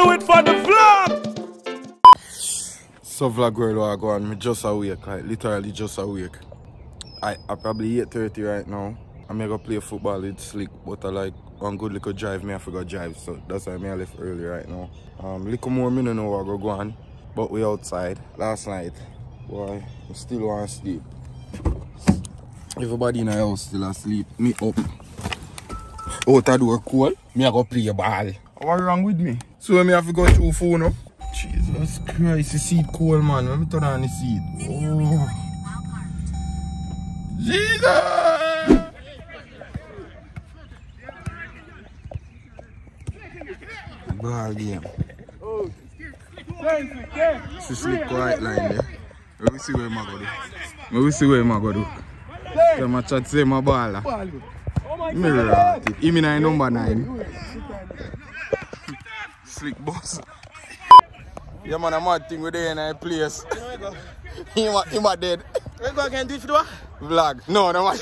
do it for the vlog. So vlog world I go on, me just awake, like literally just awake. I probably 8:30 right now. I'm gonna play football with Slick, but I like one good little drive, me I forgot drive, so that's why I left early right now. Little more me don't know where I go on, but we outside. Last night, boy, I still want to sleep. Everybody in the house still asleep. Me up. Out of door cold, me I go play a ball. What's wrong with me? So me have to go through phone up. Jesus Christ, the seat cold, man. Let me turn on the seat. Oh. Jesus! Ball game. It's a Slick quiet line there. Let me see where I'm going to do. Let me see where I'm going to do. So my chat say my ball. Mirror at it. Even I number 9. Slick boss. Yeah man, a mad thing with there in a place. Him dead. Where go again do it for the vlog. No, no man.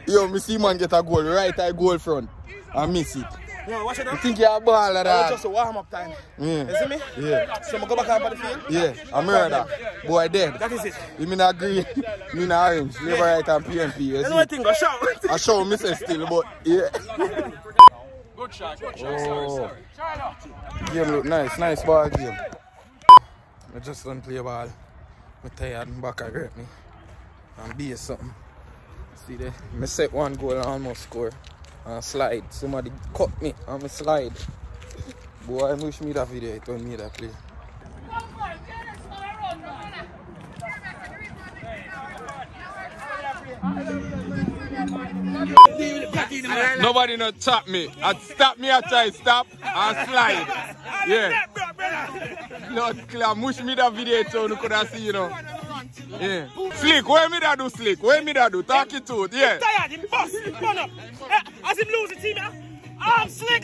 Yo, me see man get a goal, right eye goal front. I miss it. No, watch it now. You think you're a ball of that? Just a warm up time. Yeah. You see me? Yeah. So I go back out on the field? Yeah, I murder. Boy dead. That is it. You mean a green, you mean a orange. Never right on PMP. You know what thing, go show. I show me say still, but yeah. Good shot, sorry. Game look nice, nice ball game. I just don't play ball. I'm tired and back hurt me. And be something. See there? I set one goal and almost score. And slide. Somebody cut me and I slide. Boy, I wish me that video, it told me that play. Nobody not tap me. I stop me, I try stop and slide. Yeah. No, clear. Mush me that video so you could see, you know. Yeah. Slick, where me that do, Slick? Where me that do? Talk it to it, yeah. He's tired, he bust, he run up. As him lose the team, Slick,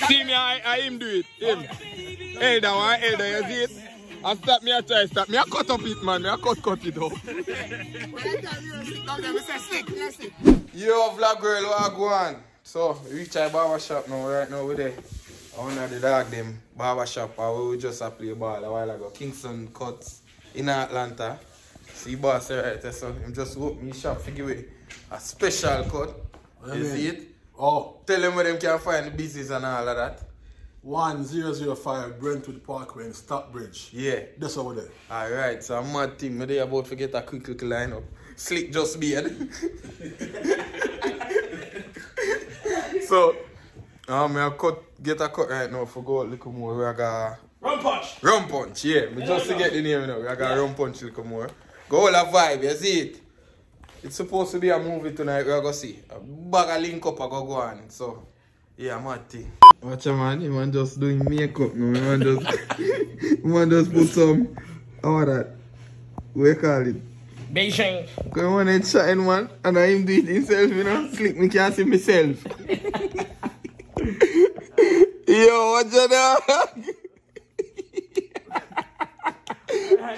See me, I him do it. Him. Elder, one elder, you see it? I stop me, I try stop me. I cut up it, man. I cut it off. Yo, vlog girl, what I go on? So, we reach our barber shop now, right now, we're there. I want to the dog them barber shop, we just play ball a while ago. Kingston Cuts in Atlanta. See boss right there, so him just open me shop, figure away a special cut. You see it? Oh. Tell them where them can find the business and all of that. 1005 Brentwood Parkway in Stockbridge. Yeah. That's over there. Alright, so I'm mad thing. Maybe about to get a quick little line up. Slick just beard. So, I get a cut right now for go a little more. We got Rum punch. Rum punch, yeah. Me just to get the name now. We got rum punch a little more. Go all a vibe, you see it? It's supposed to be a movie tonight. We're gonna see. A bag of link up, I go on. So, yeah, mad thing. Watch a man, you man just doing makeup now. You man just put some, how that? What you call it? Beijing. Come on and shine man, and I him do it himself, you know. Slick, me can't see myself. Yo, watch that?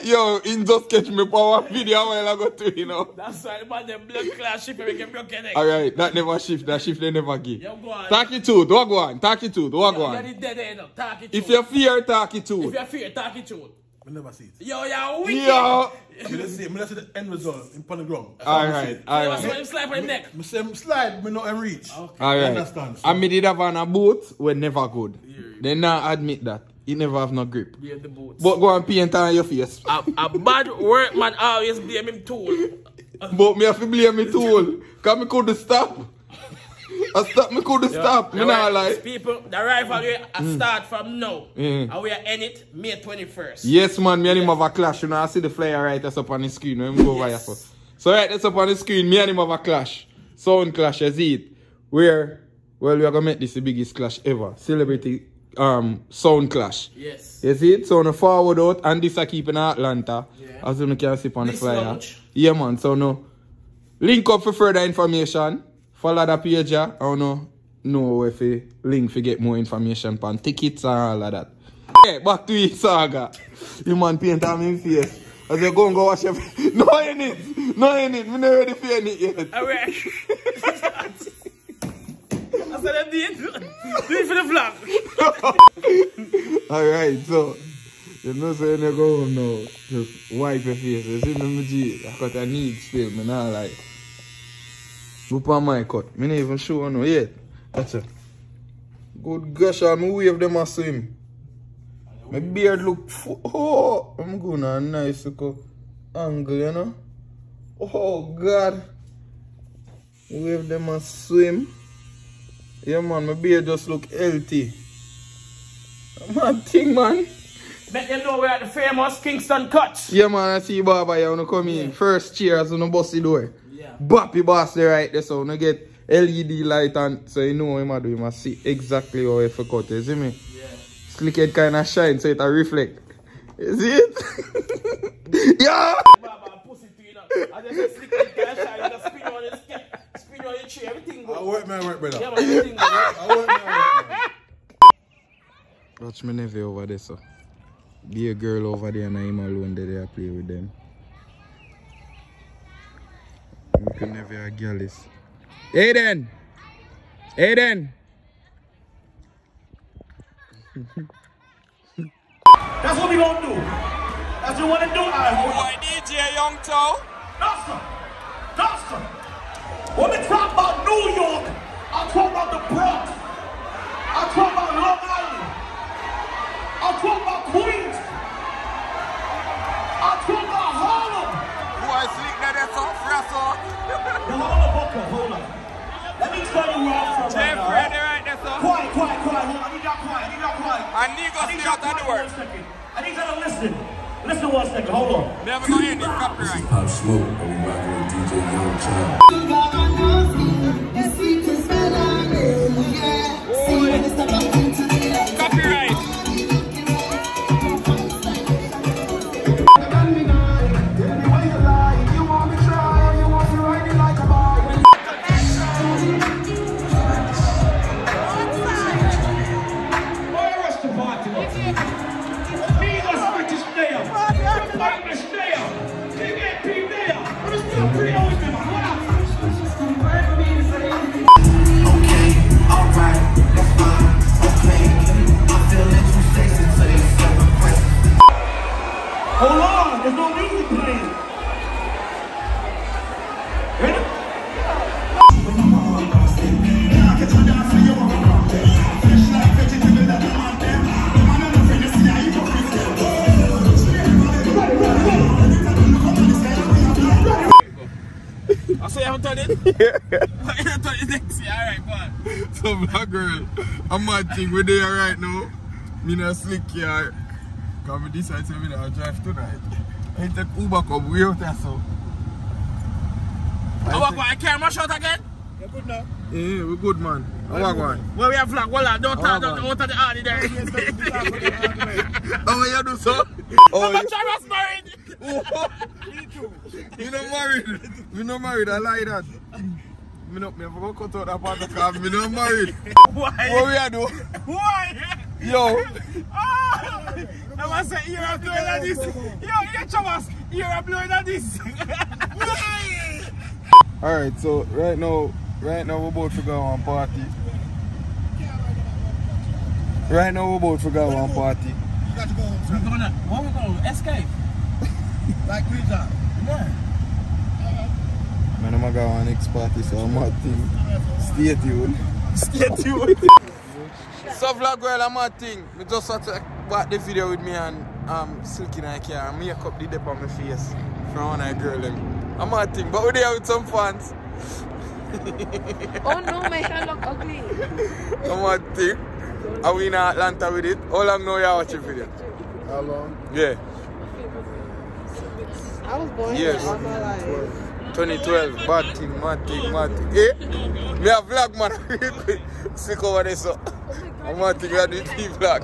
Yo, he just catch me power video while I go to, you know. That's why about the blood class shift we can broken neck. Alright, that never shift, that shift they never give. Yo, go on. Talk it to, what go on? Talk it to, what go on? You're dead end up, talk it If you fear, talk it to. If you fear, talk it to. I never see it. Yo, you're wicked. Yo. Let's see the end result in the ground. Alright, What's him slide on him neck? I say slide, me not reach. Okay. Alright. Understand? So. And me did have on a boat, we never good. They now admit that. He never have no grip. Be the boots. But go and paint on your face. A bad workman always blame him tool. But me have to blame me tool. Cause me couldn't stop. Me couldn't stop. Me not like. People, the rivalry start from now. And we are in it May 21st. Yes man, me and him have a clash. You know, I see the flyer right that's up on the screen. Let me go over here first. So right that's up on the screen, me and him have a clash. Sound clash, you see it? Where, well, we are gonna make this the biggest clash ever. Celebrity sound clash. Yes. You see it? So on the forward out and this I keep in Atlanta. Yeah. As you can see on the flyer. Launch. Yeah man, so no. Link up for further information. Follow the page. I don't know if you link to get more information on tickets and all of that. Okay, back to it saga. You man paint on my face. As you go and go wash your face. No in it. No in it. I'm not ready for it yet. Alright. What's that did? Do it for the vlog. Alright, so you know so when you go home now, just wipe your face. You see me, G, I got a need still, me not like. Look on my cut. Me not even show no yet. That's it. Good gosh, I'm wave them a swim. My beard look oh, I'm going on a nice angle, you know. Oh God. Wave them a swim. Yeah man, my beard just look healthy. Mad thing, man. Let you know we're at the famous Kingston Cuts. Yeah man, I see Baba here when you come in. First cheers on the bus the door. Yeah. Bappy boss there right there, so you get LED light on, so you know what you do. You must see exactly how it cut. You see me? Yeah. Slick head kind of shine so it a reflect. You see it? Yeah! Baba, pussy to you now. I just say slick head kind of shine, you just spin on your skin, spin on your tree, everything goes. I work, man, work, brother. Yeah, man, everything goes. I work, man, work. Watch me nephew over there, so. Be a girl over there and I'm alone there, I play with them. We can never a girl is. Aiden! Aiden! That's what we gonna do. That's what we wanna do. Boy, DJ Young Toe. Doctor. When we talk about New York, I talk about the Bronx. I talk about Long Island. I talk about Queens. I talk about Harlem. Boy, sleep there, that's all fresh off. The Harlem, okay, hold on. Let me tell you where I'm from right Jeff now. Freddy right there, sir. Quiet. Hold on, I need y'all quiet. And niggas stay out of the work. 1 second. I need y'all to listen. Listen 1 second, hold on. Never gonna end it, copyright. Pop Smoke, and we rockin' with DJ Young Child. Copyright. Hold on, there's no music playing. Ready? I say I haven't done it. I haven't done it next year. Alright, go on. So black girl, I'm mad thing we're there right now. Me not slick here. Cause we decide to drive tonight. I take Uber come way out there so. I can't mash out again. You're good now. Yeah, we're good man. How going? Well, we have vlog. Well, don't talk out of the alley there. How you do so? Oh, but Trabass married. Me too. Me not married. Me not married, I like that. Me not me forgot cut out that part of the car. Me not married. Why? What we are do? Why? Yo. I must say, you're a blowing at this. Yo, Trabass, you're a blowing at this. Alright, so right now we're about to go on party. Right now we're about to go on party. You got to go home, sir. Where we going? Escape. Like Queen's Eye. Yeah. Man, I'm gonna go on next party, so I'm not thing. Stay tuned. Stay tuned. So vlog girl, I'm a thing. I just had to watch the video with me and Silky in the car and make up the dip on my face from one of the girl. I'm a thing, but we're there with some fans. Oh no, my hair look ugly. I'm a thing. Are we in Atlanta with it? How long now you watch the video? How long? Yeah. I was born Yes. here all my life. 2012. Bad thing. Eh? Me a vlog man. Sick over there so. I'm a thing I do the vlog.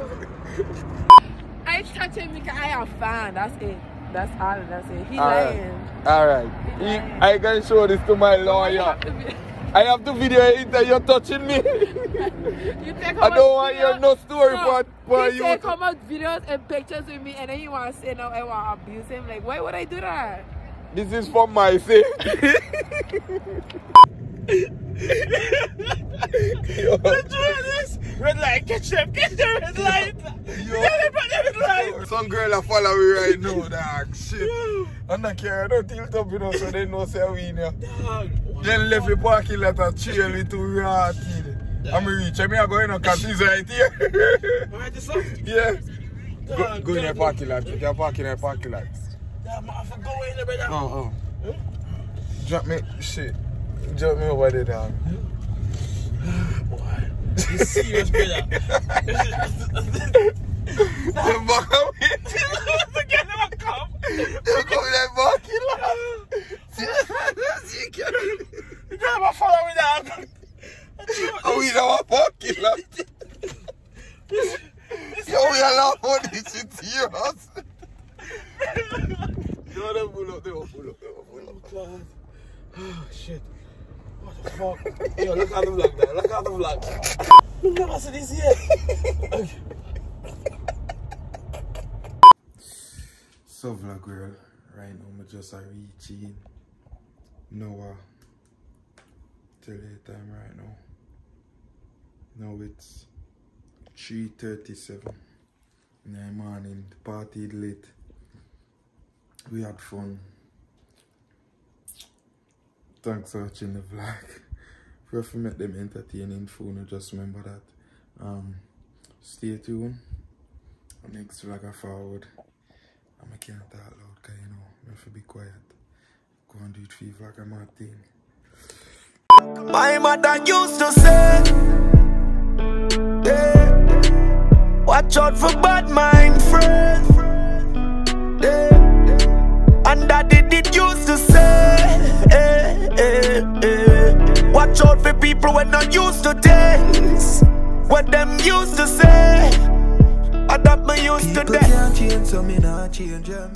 I touch him because I am fan. That's it. That's all. That's it. He lying. Alright. I can show this to my lawyer. I have to video it that you're touching me. You take I don't want to hear no story for you. you. He come out videos and pictures with me and then you want to say no, I want to abuse him. Like, why would I do that? This is for my safety. Yo. that follow me right now, dog. Shit. I'm not care, I don't tilt up, you know, so they know say I win here. Then left the parking lot and trail me to Rati. I'm reach, I'm going to cut this right here. Right this up? Yeah. Go in the parking lot, you can park in the parking lot. Damn, I forgot go in there, brother. Oh. Drop me, shit. Drop me over there, dog. Boy, you serious, brother? The back of me. Forget about come. You come in the parking lot. You never follow me down. Oh, we in our parking lot. Yo, we are not on this shit serious. No, don't pull up. Oh, God. Oh, shit. What the fuck? Yo, look at the vlog there. Look at the vlog. You never see this yet. So vlog girl, right now I'm just reaching Noah till the time right now. Now it's 3:37 in the morning. The party late. We had fun. Thanks for watching the vlog. If you make them entertaining phone, just remember that. Stay tuned. Next vlog I forward. I can't talk loud because you know, I have to be quiet. Go and do it for you like I'm a thing. My mother used to say, yeah, watch out for bad mind friends. Yeah. And daddy did used to say, watch out for people when not used to things. What them used to say, adapt me used to them. People can't change, so me not change them.